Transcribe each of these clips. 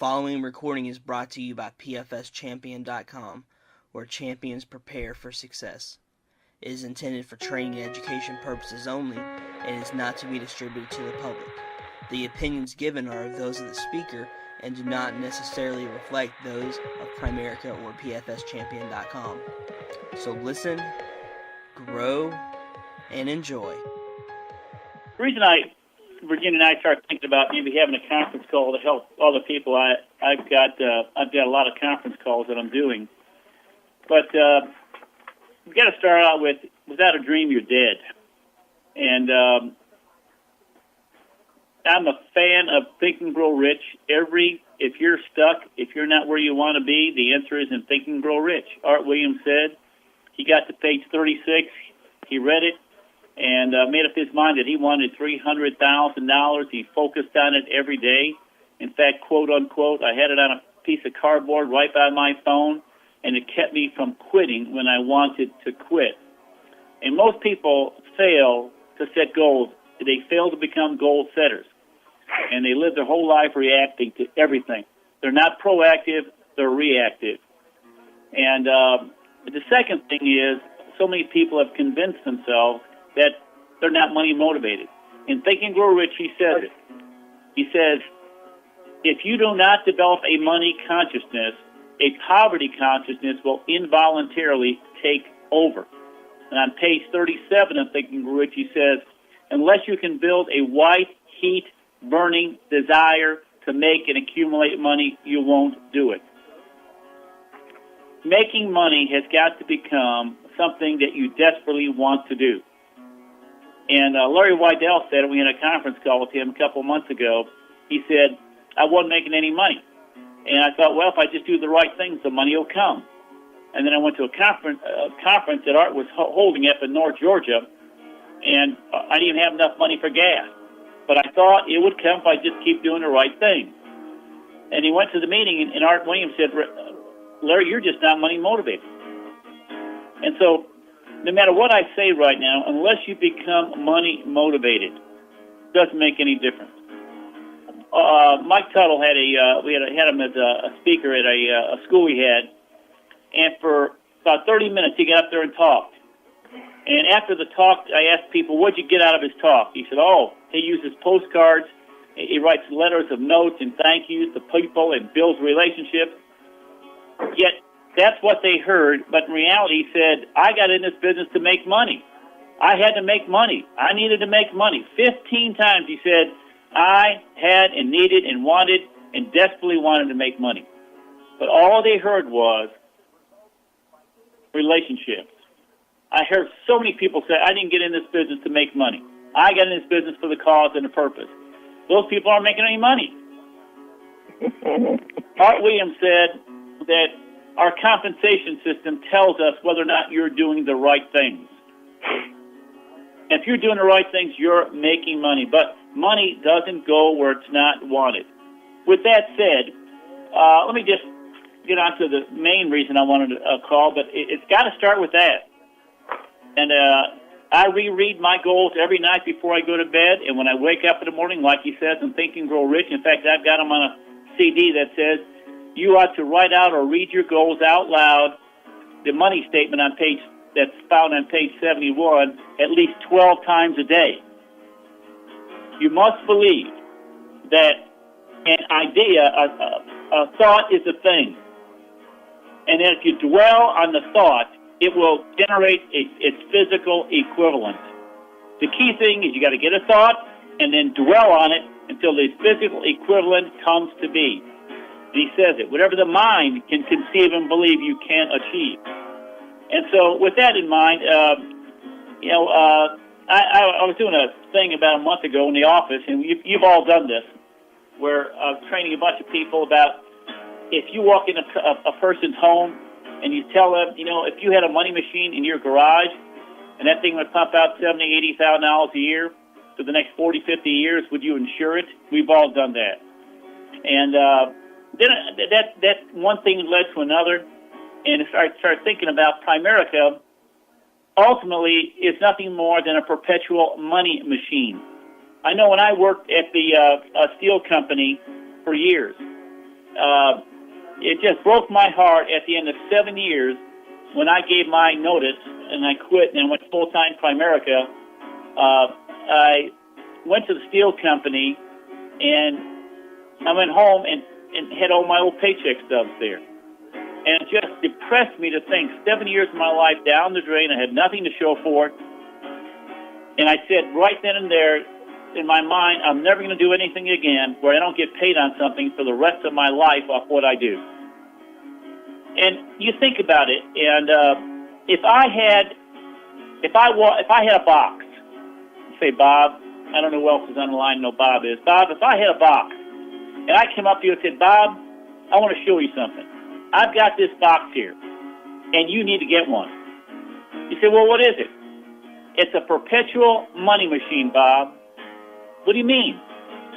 following recording is brought to you by PFSChampion.com, where champions prepare for success. It is intended for training and education purposes only and is not to be distributed to the public. The opinions given are those of the speaker and do not necessarily reflect those of Primerica or PFSChampion.com. So listen, grow, and enjoy. The reason Virginia and I started thinking about maybe having a conference call to help other people, I've got a lot of conference calls that I'm doing, but we've got to start out with, without a dream, you're dead. And I'm a fan of Think and Grow Rich. If you're stuck, if you're not where you want to be, the answer is in Think and Grow Rich. Art Williams said he got to page 36, he read it, and made up his mind that he wanted $300,000. He focused on it every day. In fact, quote unquote, I had it on a piece of cardboard right by my phone, and it kept me from quitting when I wanted to quit. And most people fail to set goals. They fail to become goal setters, and they live their whole life reacting to everything. They're not proactive, they're reactive. And the second thing is, so many people have convinced themselves that they're not money motivated. In Think and Grow Rich, he says it. He says, if you do not develop a money consciousness, a poverty consciousness will involuntarily take over. And on page 37 of Think and Grow Rich, he says, unless you can build a white heat burning desire to make and accumulate money, you won't do it. Making money has got to become something that you desperately want to do. And Larry Weidel said, we had a conference call with him a couple months ago, he said, I wasn't making any money. And I thought, well, if I just do the right things, the money will come. And then I went to a conference that Art was holding up in North Georgia, and I didn't even have enough money for gas. But I thought it would come if I just keep doing the right thing. And he went to the meeting, and Art Williams said, Larry, you're just not money motivated. And so no matter what I say right now, unless you become money motivated, it doesn't make any difference. Mike Tuttle had we had him as a speaker at a school we had, and for about 30 minutes he got up there and talked. And after the talk, I asked people, what'd you get out of his talk? He said, he uses postcards, he writes letters of notes and thank yous to people and builds relationships. Yet that's what they heard, but in reality, he said, I got in this business to make money. I had to make money. I needed to make money. 15 times he said, I had and needed and wanted and desperately wanted to make money. But all they heard was relationships. I heard so many people say, I didn't get in this business to make money. I got in this business for the cause and the purpose. Those people aren't making any money. Art Williams said that our compensation system tells us whether or not you're doing the right things. If you're doing the right things, you're making money. But money doesn't go where it's not wanted. With that said, let me just get on to the main reason I wanted to call, but it's got to start with that. And I reread my goals every night before I go to bed, and when I wake up in the morning, like he says in Think and Grow Rich, in fact, I've got them on a CD that says, you ought to write out or read your goals out loud, the money statement on page that's found on page 71, at least 12 times a day. You must believe that an idea, a thought is a thing. And if you dwell on the thought, it will generate its physical equivalent. The key thing is you got to get a thought and then dwell on it until the physical equivalent comes to be. And he says it, whatever the mind can conceive and believe, you can achieve. And so with that in mind, I was doing a thing about a month ago in the office, and you've all done this, where I'm training a bunch of people about if you walk in a person's home and you tell them, if you had a money machine in your garage and that thing would pump out $70,000, $80,000 a year for the next 40, 50 years, would you insure it? We've all done that. And then that one thing led to another, and I started thinking about Primerica. Ultimately, it's nothing more than a perpetual money machine. I know when I worked at the steel company for years, it just broke my heart at the end of 7 years when I gave my notice and I quit and went full-time Primerica. I went to the steel company and I went home and had all my old paycheck stubs there. And it just depressed me to think 7 years of my life down the drain. I had nothing to show for it. And I said right then and there in my mind, I'm never going to do anything again where I don't get paid on something for the rest of my life off what I do. And you think about it, and if I had a box, say Bob, I don't know who else is on the line, I know Bob is. Bob, if I had a box, and I came up to you and said, Bob, I want to show you something. I've got this box here, and you need to get one. You say, well, what is it? It's a perpetual money machine, Bob. What do you mean?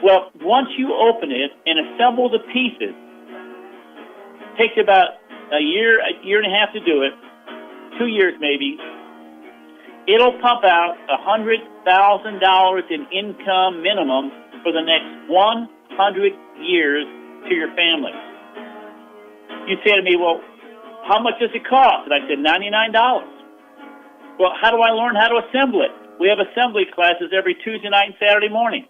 Well, once you open it and assemble the pieces, it takes about a year and a half to do it, 2 years maybe. It'll pump out $100,000 in income minimum for the next 100 years to your family. You say to me, well, how much does it cost? And I said, $99. Well, how do I learn how to assemble it? We have assembly classes every Tuesday night and Saturday morning.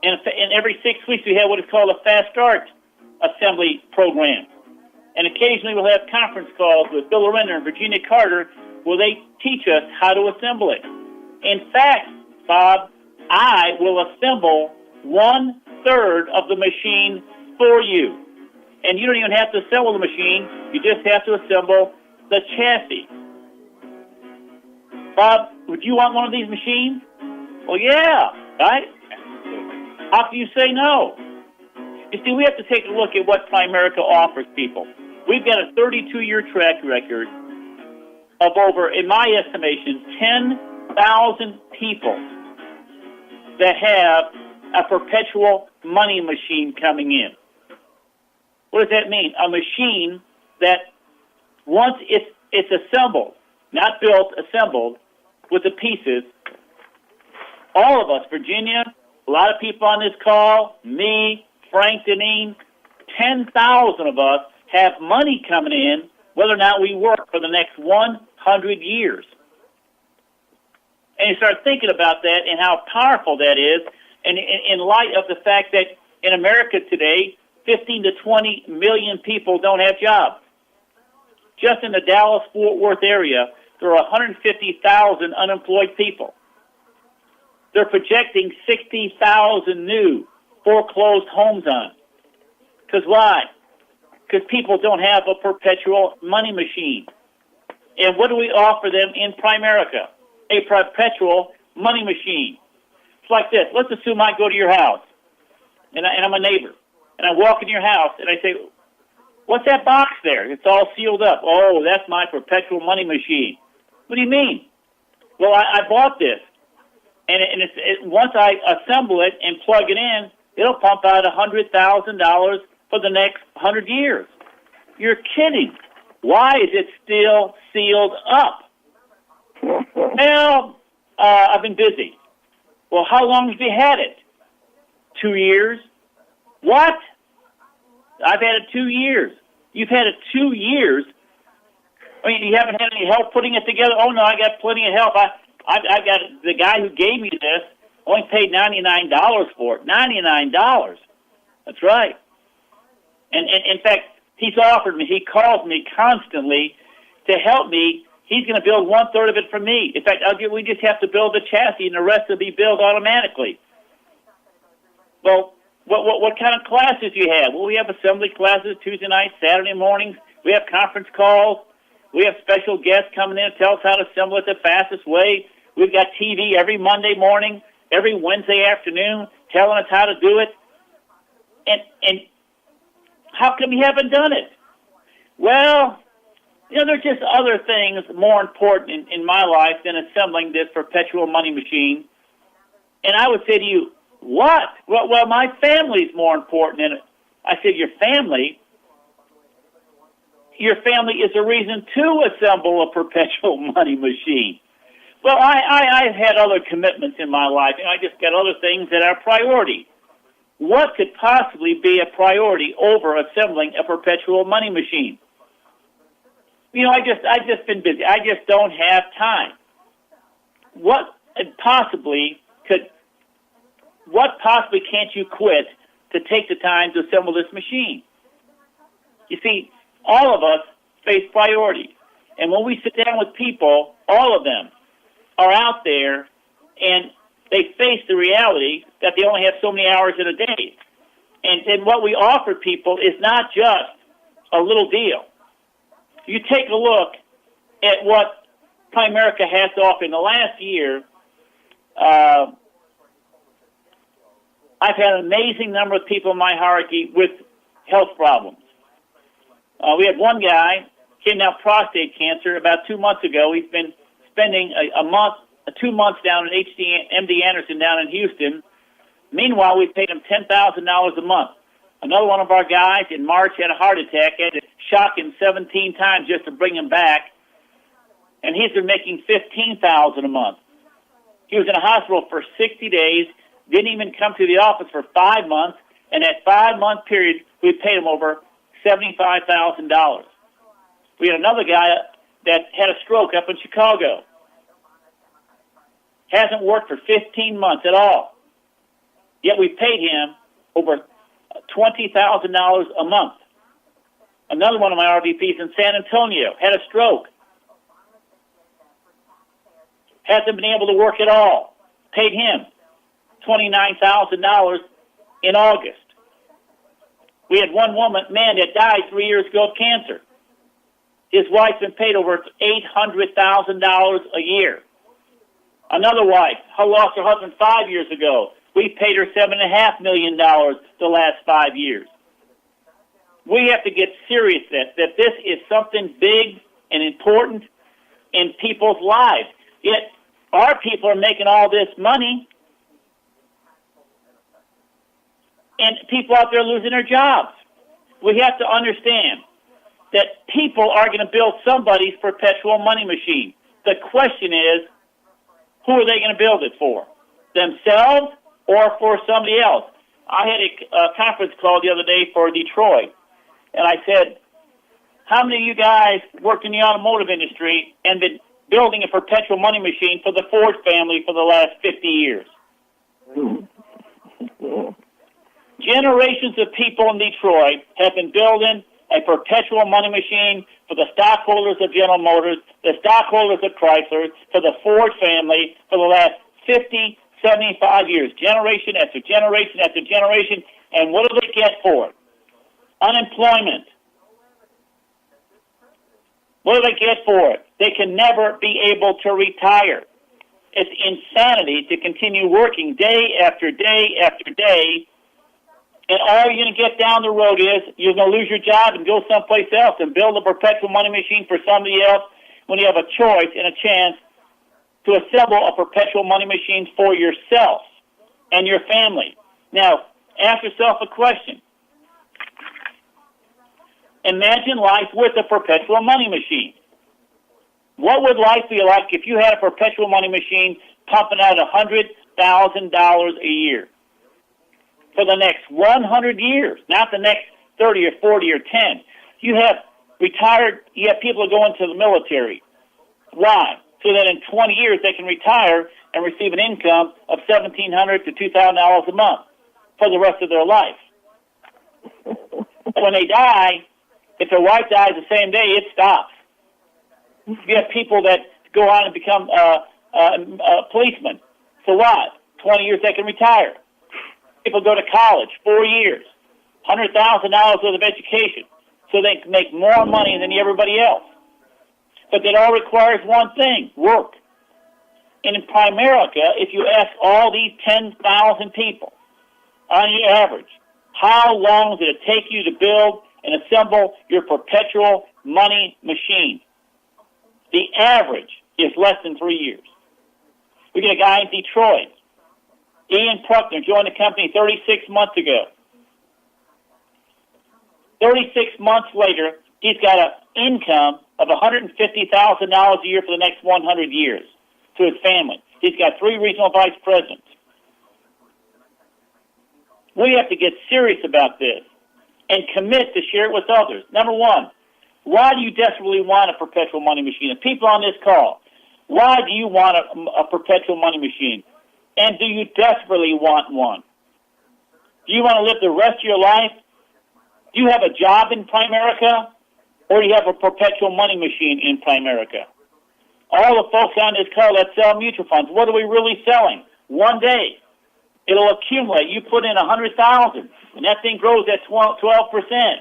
And every 6 weeks we have what is called a fast start assembly program. And occasionally we'll have conference calls with Bill Orender and Virginia Carter where they teach us how to assemble it. In fact, Bob, I will assemble 1/3 of the machine for you. And you don't even have to assemble the machine. You just have to assemble the chassis. Bob, would you want one of these machines? Well, yeah, right? How can you say no? You see, we have to take a look at what Primerica offers people. We've got a 32-year track record of over, in my estimation, 10,000 people that have a perpetual money machine coming in. What does that mean? A machine that once it's assembled, not built, assembled, with the pieces, all of us, Virginia, a lot of people on this call, me, Frank, Deneen, 10,000 of us have money coming in whether or not we work for the next 100 years. And you start thinking about that and how powerful that is, and in light of the fact that in America today, 15 to 20 million people don't have jobs. Just in the Dallas-Fort Worth area, there are 150,000 unemployed people. They're projecting 60,000 new foreclosed homes on. Because why? Because people don't have a perpetual money machine. And what do we offer them in Primerica? A perpetual money machine. It's like this. Let's assume I go to your house, and I'm a neighbor, and I walk in your house, and I say, what's that box there? It's all sealed up. Oh, that's my perpetual money machine. What do you mean? Well, I bought this, and once I assemble it and plug it in, it'll pump out $100,000 for the next 100 years. You're kidding. Why is it still sealed up? Well, I've been busy. Well, how long have you had it? 2 years. What? I've had it 2 years. You've had it 2 years? I mean, you haven't had any help putting it together? Oh, no, I got plenty of help. I got the guy who gave me this only paid $99 for it. $99. That's right. And in fact, he's offered me, he calls me constantly to help me. He's going to build 1/3 of it for me. In fact, we just have to build the chassis, and the rest will be built automatically. Well, what kind of classes do you have? Well, we have assembly classes Tuesday nights, Saturday mornings. We have conference calls. We have special guests coming in to tell us how to assemble it the fastest way. We've got TV every Monday morning, every Wednesday afternoon, telling us how to do it. And how come you haven't done it? Well, there's just other things more important in my life than assembling this perpetual money machine. And I would say to you, what? Well, my family's more important than it. I said, your family? Your family is a reason to assemble a perpetual money machine. Well, I've had other commitments in my life, and I just got other things that are priority. What could possibly be a priority over assembling a perpetual money machine? I just been busy. I just don't have time. What possibly can't you quit to take the time to assemble this machine? You see, all of us face priorities. And when we sit down with people, all of them are out there and they face the reality that they only have so many hours in a day. And what we offer people is not just a little deal. You take a look at what Primerica has to offer in the last year. I've had an amazing number of people in my hierarchy with health problems. We had one guy came down with prostate cancer about 2 months ago. He's been spending 2 months down at MD Anderson down in Houston. Meanwhile, we paid him $10,000 a month. Another one of our guys in March had a heart attack, had to shock him 17 times just to bring him back, and he's been making $15,000 a month. He was in a hospital for 60 days, didn't even come to the office for 5 months, and that 5-month period, we paid him over $75,000. We had another guy that had a stroke up in Chicago. Hasn't worked for 15 months at all. Yet we paid him over $20,000 a month. Another one of my RVPs in San Antonio had a stroke. Hasn't been able to work at all. Paid him $29,000 in August. We had one man that died 3 years ago of cancer. His wife's been paid over $800,000 a year. Another wife who lost her husband 5 years ago. We paid her $7.5 million the last 5 years. We have to get serious that this is something big and important in people's lives. Yet our people are making all this money, and people out there losing their jobs. We have to understand that people are going to build somebody's perpetual money machine. The question is, who are they going to build it for? Themselves or for somebody else? I had a conference call the other day for Detroit, and I said, how many of you guys worked in the automotive industry and been building a perpetual money machine for the Ford family for the last 50 years? Generations of people in Detroit have been building a perpetual money machine for the stockholders of General Motors, the stockholders of Chrysler, for the Ford family for the last 50, 75 years, generation after generation after generation. And what do they get for it? Unemployment. What do they get for it? They can never be able to retire. It's insanity to continue working day after day after day, and all you're going to get down the road is you're going to lose your job and go someplace else and build a perpetual money machine for somebody else when you have a choice and a chance to assemble a perpetual money machine for yourself and your family. Now, ask yourself a question. Imagine life with a perpetual money machine. What would life be like if you had a perpetual money machine pumping out $100,000 a year for the next 100 years, not the next 30 or 40 or 10? You have people going to the military. Why? So that in 20 years they can retire and receive an income of $1,700 to $2,000 a month for the rest of their life. When they die, if their wife dies the same day, it stops. You have people that go on and become policemen. So what? 20 years they can retire. People go to college, 4 years, $100,000 worth of education, so they can make more money than everybody else. But that all requires one thing, work. And in Primerica, if you ask all these 10,000 people, on the average, how long did it take you to build and assemble your perpetual money machine? The average is less than 3 years. We get a guy in Detroit, Ian Pruckner, joined the company 36 months ago. 36 months later, he's got an income of $150,000 a year for the next 100 years to his family. He's got 3 regional vice presidents. We have to get serious about this and commit to share it with others. Number one, why do you desperately want a perpetual money machine? And people on this call, why do you want a perpetual money machine? And do you desperately want one? Do you want to live the rest of your life? Do you have a job in Primerica? Or do you have a perpetual money machine in Primerica? All the folks on this call that sell mutual funds, what are we really selling? One day, it'll accumulate. You put in $100,000, and that thing grows at 12%.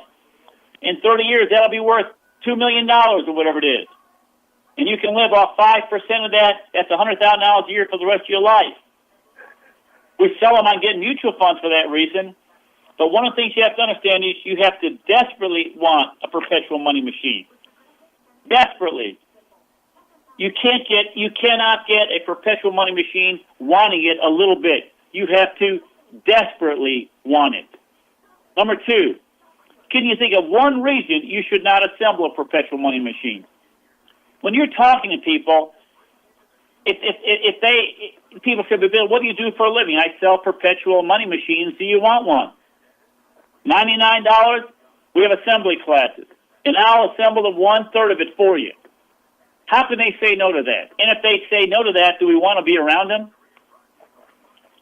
In 30 years, that'll be worth $2 million or whatever it is. And you can live off 5% of that. That's $100,000 a year for the rest of your life. We sell them on getting mutual funds for that reason. But one of the things you have to understand is you have to desperately want a perpetual money machine. Desperately. You cannot get a perpetual money machine wanting it a little bit. You have to desperately want it. Number two, can you think of one reason you should not assemble a perpetual money machine? When you're talking to people, people say, Bill, what do you do for a living? I sell perpetual money machines. Do you want one? $99, we have assembly classes, and I'll assemble the 1/3 of it for you. How can they say no to that? And if they say no to that, do we want to be around them?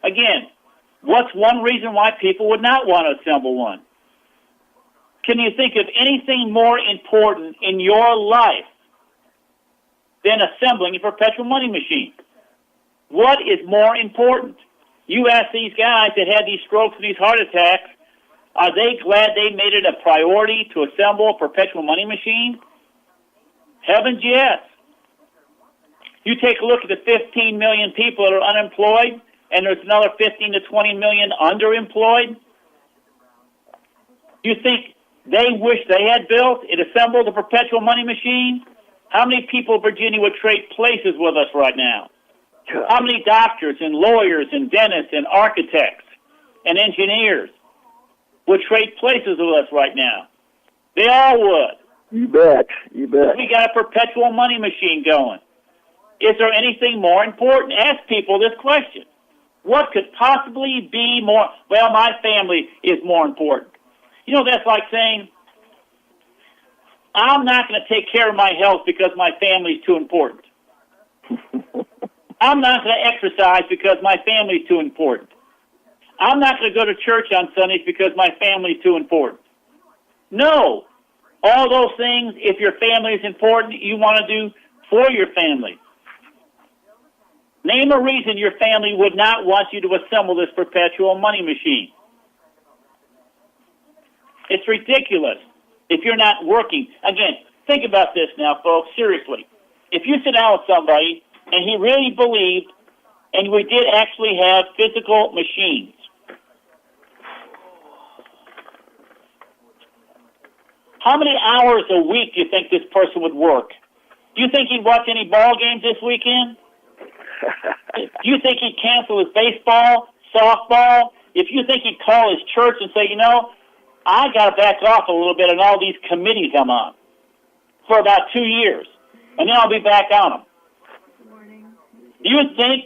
Again, what's one reason why people would not want to assemble one? Can you think of anything more important in your life than assembling a perpetual money machine? What is more important? You ask these guys that had these strokes and these heart attacks, are they glad they made it a priority to assemble a perpetual money machine? Heavens, yes. You take a look at the 15 million people that are unemployed, and there's another 15 to 20 million underemployed. You think they wish they had built and assembled a perpetual money machine? How many people in Virginia would trade places with us right now? How many doctors and lawyers and dentists and architects and engineers would trade places with us right now? They all would. You bet. You bet. We got a perpetual money machine going. Is there anything more important? Ask people this question. What could possibly be more? Well, my family is more important. You know, that's like saying, I'm not going to take care of my health because my family is too important. I'm not going to exercise because my family is too important. I'm not going to go to church on Sundays because my family is too important. No. All those things, if your family is important, you want to do for your family. Name a reason your family would not want you to assemble this perpetual money machine. It's ridiculous if you're not working. Again, think about this now, folks, seriously. If you sit down with somebody and he really believed, and we did actually have physical machines, how many hours a week do you think this person would work? Do you think he'd watch any ball games this weekend? Do you think he'd cancel his baseball, softball? If you think he'd call his church and say, you know, I got to back off a little bit on all these committees I'm on for about 2 years, and then I'll be back on them. Do you think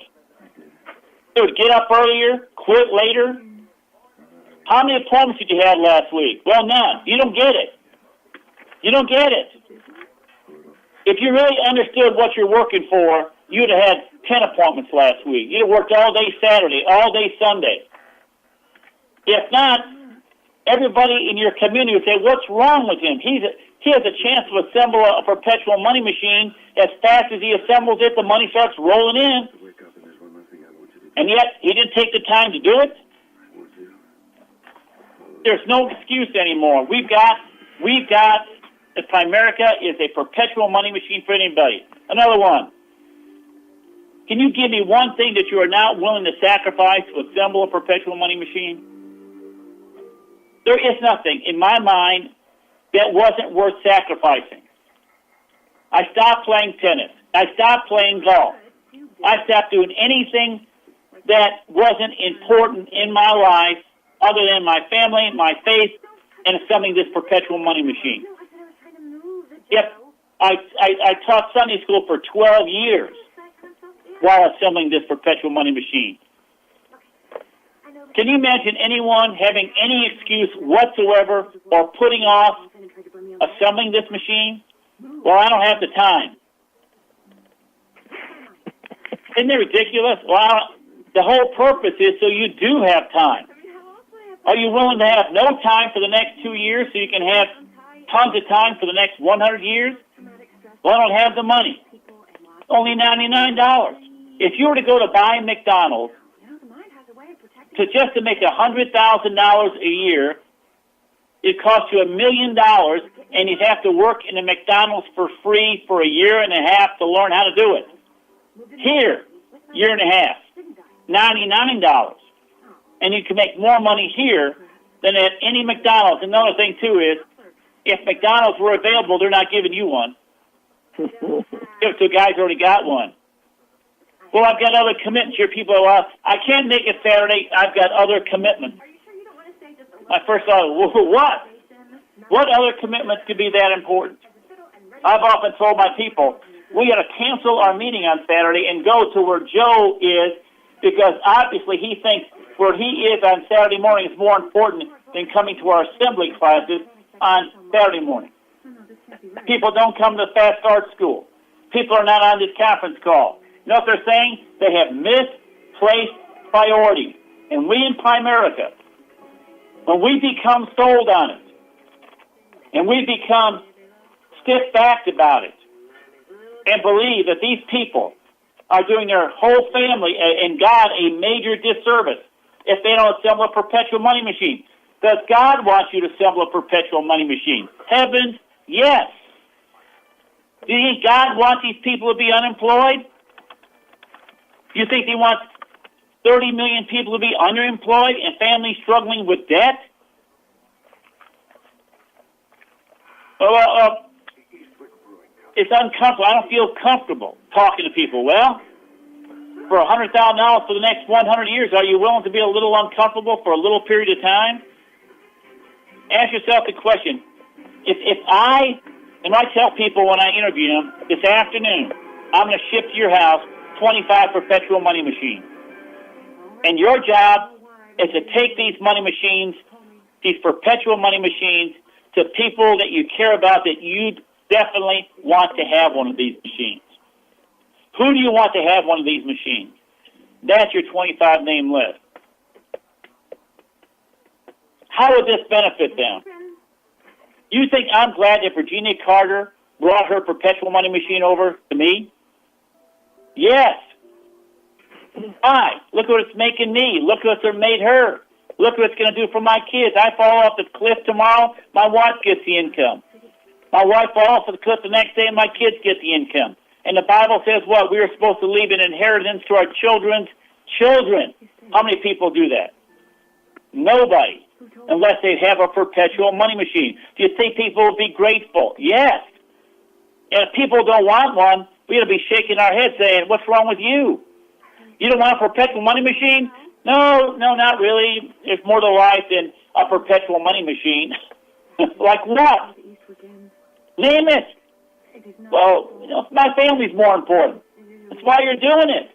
they would get up earlier, quit later? How many appointments did you have last week? Well, none. You don't get it. You don't get it. If you really understood what you're working for, you'd have had 10 appointments last week. You'd have worked all day Saturday, all day Sunday. If not, everybody in your community would say, what's wrong with him? He has a chance to assemble a perpetual money machine. As fast as he assembles it, the money starts rolling in. And yet, he didn't take the time to do it. There's no excuse anymore. We've got that Primerica is a perpetual money machine for anybody. Another one. Can you give me one thing that you are not willing to sacrifice to assemble a perpetual money machine? There is nothing in my mind that wasn't worth sacrificing. I stopped playing tennis. I stopped playing golf. I stopped doing anything that wasn't important in my life other than my family, my faith, and assembling this perpetual money machine. If I taught Sunday school for 12 years while assembling this perpetual money machine. Can you imagine anyone having any excuse whatsoever or putting off assembling this machine? Well, I don't have the time. Isn't that ridiculous? Well, the whole purpose is so you do have time. Are you willing to have no time for the next 2 years so you can have tons of time for the next 100 years? Well, I don't have the money. Only $99. If you were to go to buy McDonald's, just to make $100,000 a year, it costs you $1 million, and you'd have to work in a McDonald's for free for a year and a half to learn how to do it. Here, year and a half, $99. And you can make more money here than at any McDonald's. Another thing, too, is if McDonald's were available, they're not giving you one. If the guy's already got one. Well, I've got other commitments here. People are, well, I can't make it Saturday. I've got other commitments. My first thought, what? What other commitments could be that important? I've often told my people, we got to cancel our meeting on Saturday and go to where Joe is, because obviously he thinks where he is on Saturday morning is more important than coming to our assembly classes on Saturday morning. People don't come to the Fast Start School. People are not on this conference call. You know what they're saying? They have misplaced priorities. And we in Primerica, when we become sold on it, and we become stiff-backed about it, and believe that these people are doing their whole family and God a major disservice if they don't assemble a perpetual money machine. Does God want you to assemble a perpetual money machine? Heavens, yes. Do you think God wants these people to be unemployed? Do you think He wants 30 million people to be underemployed and families struggling with debt? It's uncomfortable. I don't feel comfortable talking to people. Well, for $100,000 for the next 100 years, are you willing to be a little uncomfortable for a little period of time? Ask yourself the question. If I tell people when I interview them, this afternoon, I'm going to ship to your house 25 perpetual money machines. And your job is to take these money machines, these perpetual money machines, to people that you care about, that you definitely want to have one of these machines. Who do you want to have one of these machines? That's your 25 name list. How would this benefit them? You think I'm glad that Virginia Carter brought her perpetual money machine over to me? Yes. Why? Look what it's making me. Look what it's made her. Look what it's going to do for my kids. I fall off the cliff tomorrow, my wife gets the income. My wife falls off the cliff the next day, and my kids get the income. And the Bible says what? We are supposed to leave an inheritance to our children's children. How many people do that? Nobody, unless they have a perpetual money machine. Do you think people will be grateful? Yes. And if people don't want one, we're going to be shaking our heads saying, what's wrong with you? You don't want a perpetual money machine? No, not really. There's more to life than a perpetual money machine. Like what? Name it. Well, my family's more important. That's why you're doing it.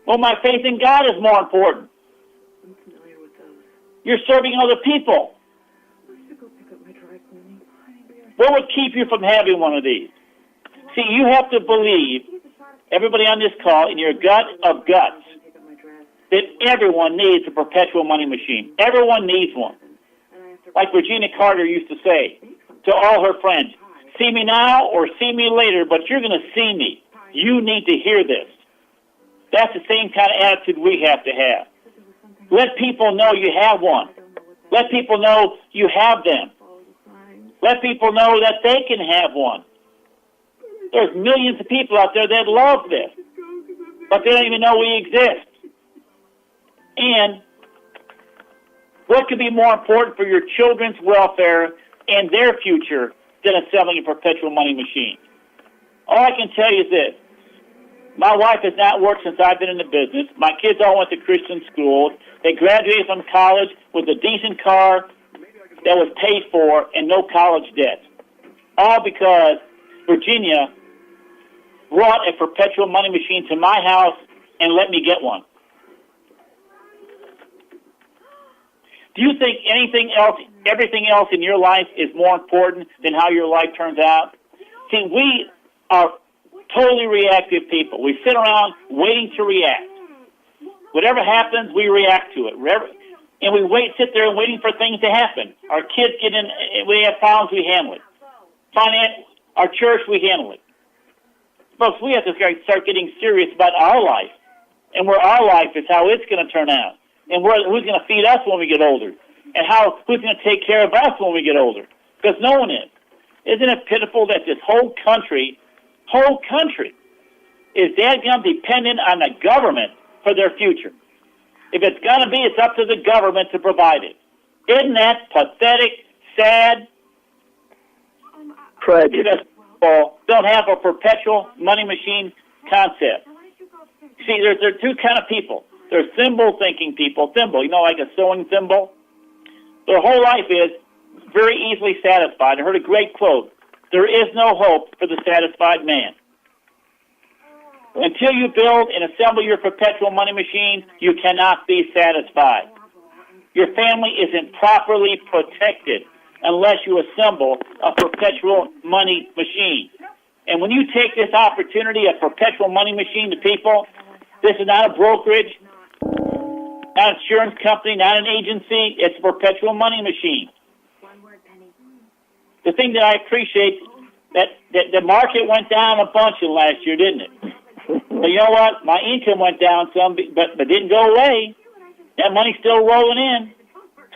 Well, my faith in God is more important. You're serving other people. What would keep you from having one of these? See, you have to believe, everybody on this call, in your gut of guts, that everyone needs a perpetual money machine. Everyone needs one. Like Virginia Carter used to say to all her friends, see me now or see me later, but you're going to see me. You need to hear this. That's the same kind of attitude we have to have. Let people know you have one. Let people know you have them. Let people know that they can have one. There's millions of people out there that love this, but they don't even know we exist. And what could be more important for your children's welfare and their future than assembling a perpetual money machine? All I can tell you is this. My wife has not worked since I've been in the business. My kids all went to Christian schools. They graduated from college with a decent car that was paid for and no college debt. All because Virginia brought a perpetual money machine to my house and let me get one. Do you think everything else in your life is more important than how your life turns out? See, we are totally reactive people. We sit around waiting to react. Whatever happens, we react to it. And we sit there waiting for things to happen. Our kids get in, we have problems, we handle it. Our church, we handle it. Folks, we have to start getting serious about our life. And where our life is, how it's going to turn out. And who's going to feed us when we get older. And who's going to take care of us when we get older. Because no one is. Isn't it pitiful that this whole country is dadgum dependent on the government for their future? If it's going to be, it's up to the government to provide it. Isn't that pathetic, sad? Tragic. Because people don't have a perpetual money machine concept. See, there are two kind of people. There's thimble-thinking people. Thimble, like a sewing thimble. Their whole life is very easily satisfied. I heard a great quote. There is no hope for the satisfied man. Until you build and assemble your perpetual money machine, you cannot be satisfied. Your family isn't properly protected unless you assemble a perpetual money machine. And when you take this opportunity, a perpetual money machine to people, this is not a brokerage, not an insurance company, not an agency. It's a perpetual money machine. The thing that I appreciate, that the market went down a bunch in last year, didn't it? But you know what? My income went down some, but didn't go away. That money's still rolling in.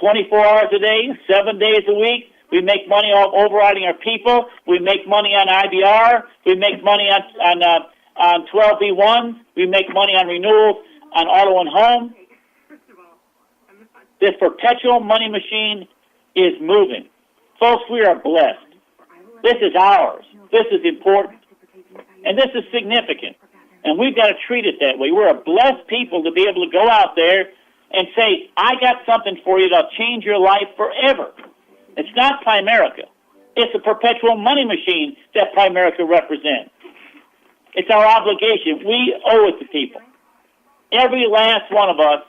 24 hours a day, 7 days a week. We make money off overriding our people. We make money on IBR. We make money on 12B1s. We make money on renewals on auto and home. This perpetual money machine is moving. Folks, we are blessed. This is ours. This is important. And this is significant. And we've got to treat it that way. We're a blessed people to be able to go out there and say, I got something for you that'll change your life forever. It's not Primerica. It's a perpetual money machine that Primerica represents. It's our obligation. We owe it to people. Every last one of us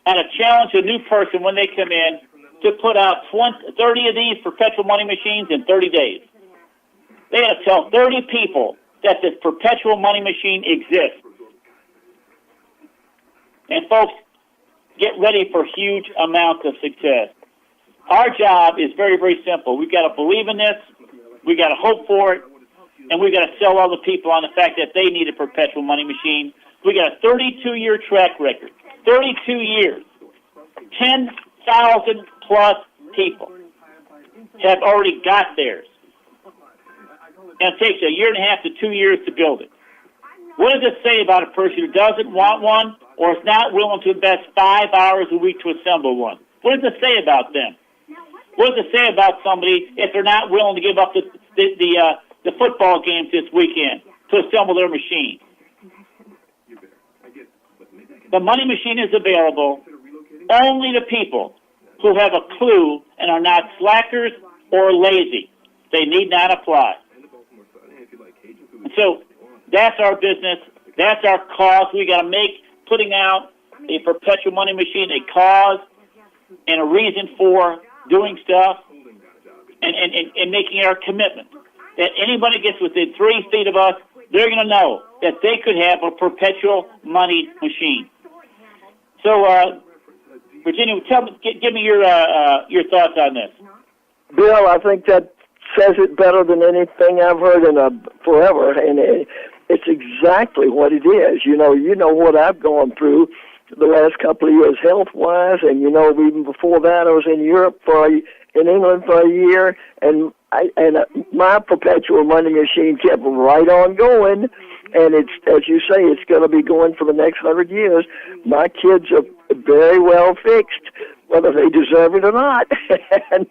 had to challenge a new person when they come in to put out 30 of these perpetual money machines in 30 days. They had to tell 30 people that this perpetual money machine exists. And folks, get ready for huge amounts of success. Our job is very, very simple. We've got to believe in this, we've got to hope for it, and we've got to sell other people on the fact that they need a perpetual money machine. We got a 32-year track record. 32 years. 10,000 plus people have already got theirs. And it takes a year and a half to 2 years to build it. What does it say about a person who doesn't want one or is not willing to invest 5 hours a week to assemble one? What does it say about them? What does it say about somebody if they're not willing to give up the football games this weekend to assemble their machine? The money machine is available only to people who have a clue and are not slackers or lazy. They need not apply. And so that's our business. That's our cause. We got to make putting out a perpetual money machine a cause and a reason for doing stuff and making our commitment. That anybody gets within 3 feet of us, they're going to know that they could have a perpetual money machine. So, Virginia, give me your thoughts on this. Bill, I think that says it better than anything I've heard in forever, and it's exactly what it is. You know what I've gone through the last couple of years health-wise, and even before that I was in Europe in England for a year, and my perpetual money machine kept right on going, and it's, as you say, it's going to be going for the next 100 years. My kids are very well fixed, whether they deserve it or not. And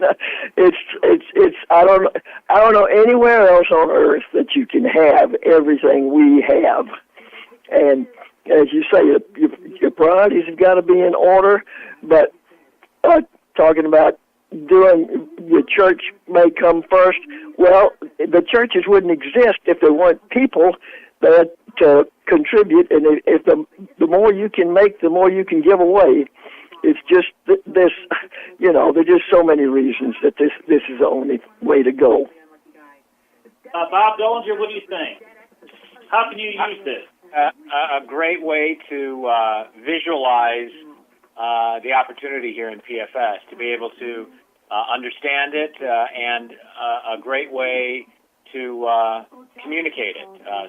it's I don't know anywhere else on earth that you can have everything we have. And as you say, your priorities have got to be in order. But talking about doing your church may come first. Well, the churches wouldn't exist if there weren't people that to contribute, and if the more you can make, the more you can give away. It's just this, there's just so many reasons that this is the only way to go. Bob Dollinger, what do you think? How can you use this? A great way to visualize the opportunity here in PFS, to be able to understand it, and a great way to communicate it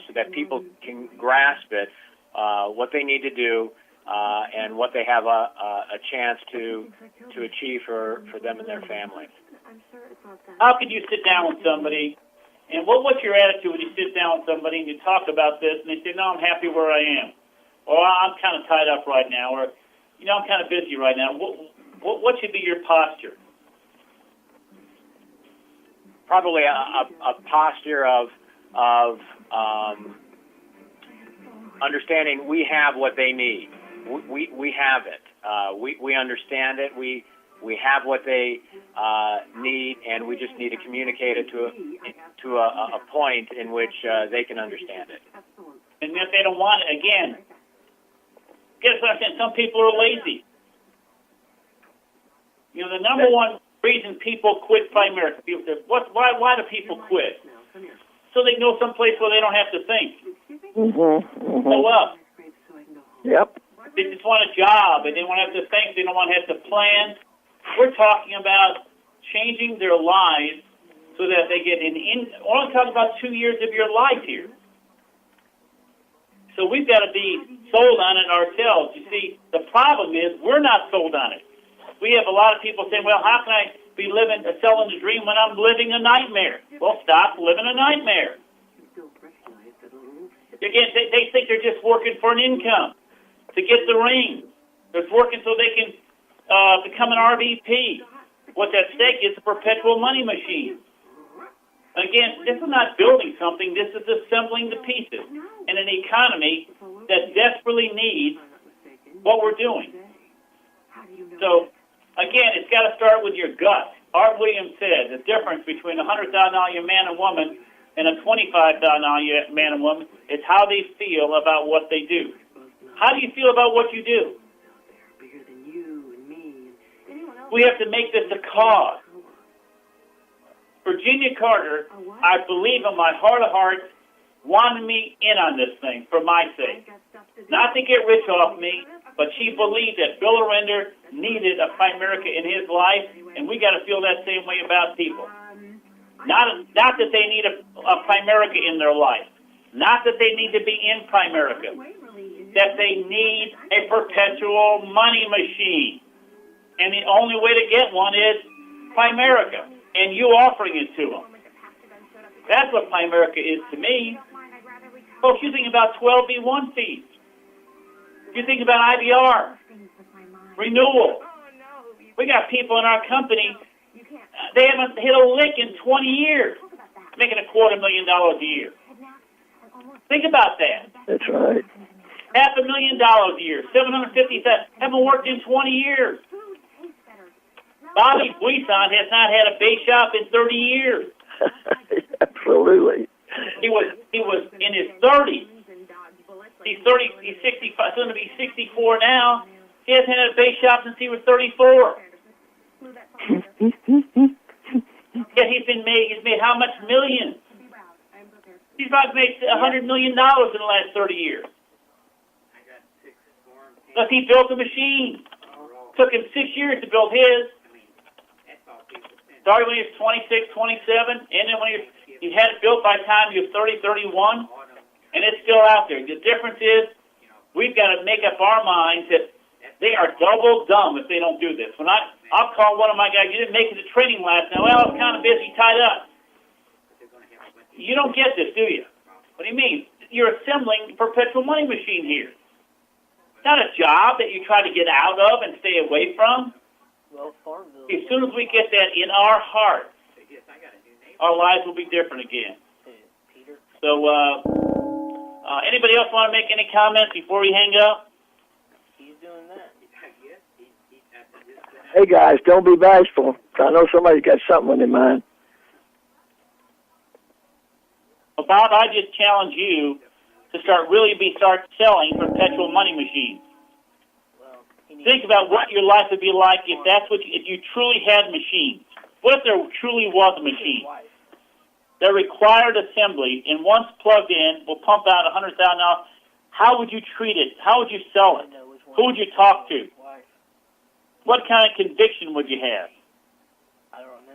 so that people can grasp it, what they need to do, and what they have a chance to achieve for them and their families. How could you sit down with somebody, and what's your attitude when you sit down with somebody and you talk about this, and they say, no, I'm happy where I am, or I'm kind of tied up right now, or, I'm kind of busy right now. What should be your posture? Probably a posture of understanding we have what they need. We have it. We understand it. We have what they need, and we just need to communicate it to a point in which they can understand it. And if they don't want it, again, guess what I'm saying? Some people are lazy. The number one reason people quit Primerica, people say, why do people quit? So they go someplace where they don't have to think. Go up. Yep. They just want a job, and they don't have to think. They don't want to have to plan. We're talking about changing their lives so that they get we're only talking about 2 years of your life here. So we've got to be sold on it ourselves. You see, the problem is we're not sold on it. We have a lot of people saying, well, how can I be selling a dream when I'm living a nightmare? Well, stop living a nightmare. Again, they think they're just working for an income to get the ring. They're working so they can become an RVP. What's at stake is a perpetual money machine. Again, this is not building something. This is assembling the pieces in an economy that desperately needs what we're doing. So, again, it's got to start with your gut. Art Williams said the difference between a $100,000 man and woman and a $25,000 man and woman is how they feel about what they do. How do you feel about what you do? We have to make this a cause. Virginia Carter, I believe in my heart of hearts, wanted me in on this thing for my sake. Not to get rich off me, but she believed that Bill Orender needed a Primerica in his life, and we got to feel that same way about people. Not that they need a Primerica in their life. Not that they need to be in Primerica. That they need a perpetual money machine. And the only way to get one is Primerica, and you offering it to them. That's what Primerica is to me. Folks, you think about 12B1 fees. You think about IBR, renewal. We got people in our company, they haven't hit a lick in 20 years, making $250,000 a year. Think about that. That's right. $500,000 a year, $750,000, haven't worked in 20 years. Bobby Buisson has not had a base shop in 30 years. Absolutely. He was in his 30s. He's 30. He's 65. Soon to be 64 now. He hasn't had a base shop since he was 34. Yet he's made how much millions? He's about to make $100 million in the last 30 years. Because he built a machine. Took him 6 years to build his. Started when he was 26, 27, and then when he had it built by the time he was 30, 31, and it's still out there. The difference is we've got to make up our minds that they are double dumb if they don't do this. When I'll call one of my guys, you didn't make it to training last night. Well, I was kind of busy, tied up. You don't get this, do you? What do you mean? You're assembling a perpetual money machine here. It's not a job that you try to get out of and stay away from. As soon as we get that in our hearts, our lives will be different again. So, anybody else want to make any comments before we hang up? He's doing that. Hey, guys, don't be bashful. I know somebody's got something in mind. Well, Bob, I just challenge you to start selling perpetual money machines. Well, he Think about what your life would be like if if you truly had machines. What if there truly was a machine? They're required assembly, and once plugged in, will pump out $100,000. How would you treat it? How would you sell it? Who would you talk to? What kind of conviction would you have?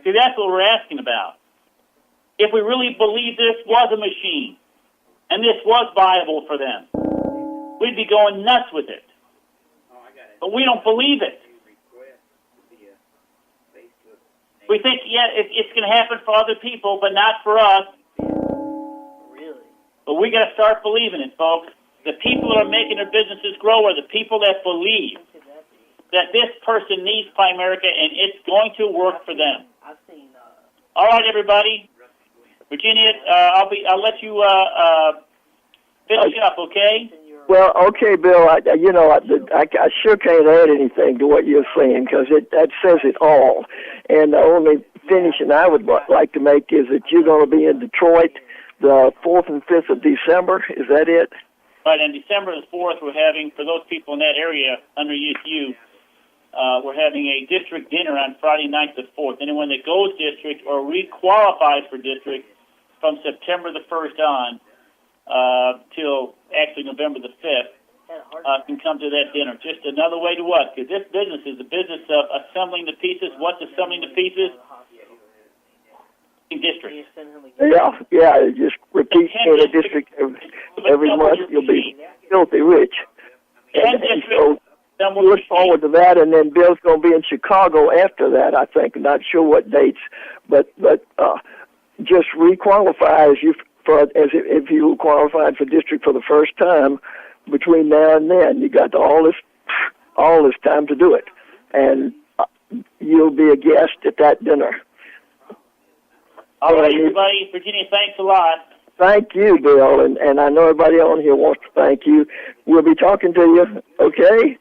See, that's what we're asking about. If we really believe this was a machine, and this was viable for them, we'd be going nuts with it. But we don't believe it. We think, yeah, it's going to happen for other people, but not for us. Really? But we got to start believing it, folks. The people that are making their businesses grow are the people that believe that this person needs Primerica and it's going to work for them. All right, everybody. Virginia, I'll let you finish up, okay? Well, okay, Bill. I sure can't add anything to what you're saying because that says it all. And the only finishing I would like to make is that you're going to be in Detroit the 4th and 5th of December. Is that it? Right. On December the 4th, we're having, for those people in that area under USU, we're having a district dinner on Friday night the 4th. Anyone that goes district or re-qualifies for district from September the 1st on till actually November the 5th can come to that dinner. Just another way to what? Because this business is the business of assembling the pieces. What's assembling the pieces? District. Yeah. Just repeat in a district every month. You'll be filthy rich. And so we look forward to that. And then Bill's going to be in Chicago after that, I think. I'm not sure what dates, but just re-qualify as if you qualified for district for the first time. Between now and then, you got all this time to do it, and you'll be a guest at that dinner. All right, everybody. Virginia, thanks a lot. Thank you, Bill, and I know everybody on here wants to thank you. We'll be talking to you, okay?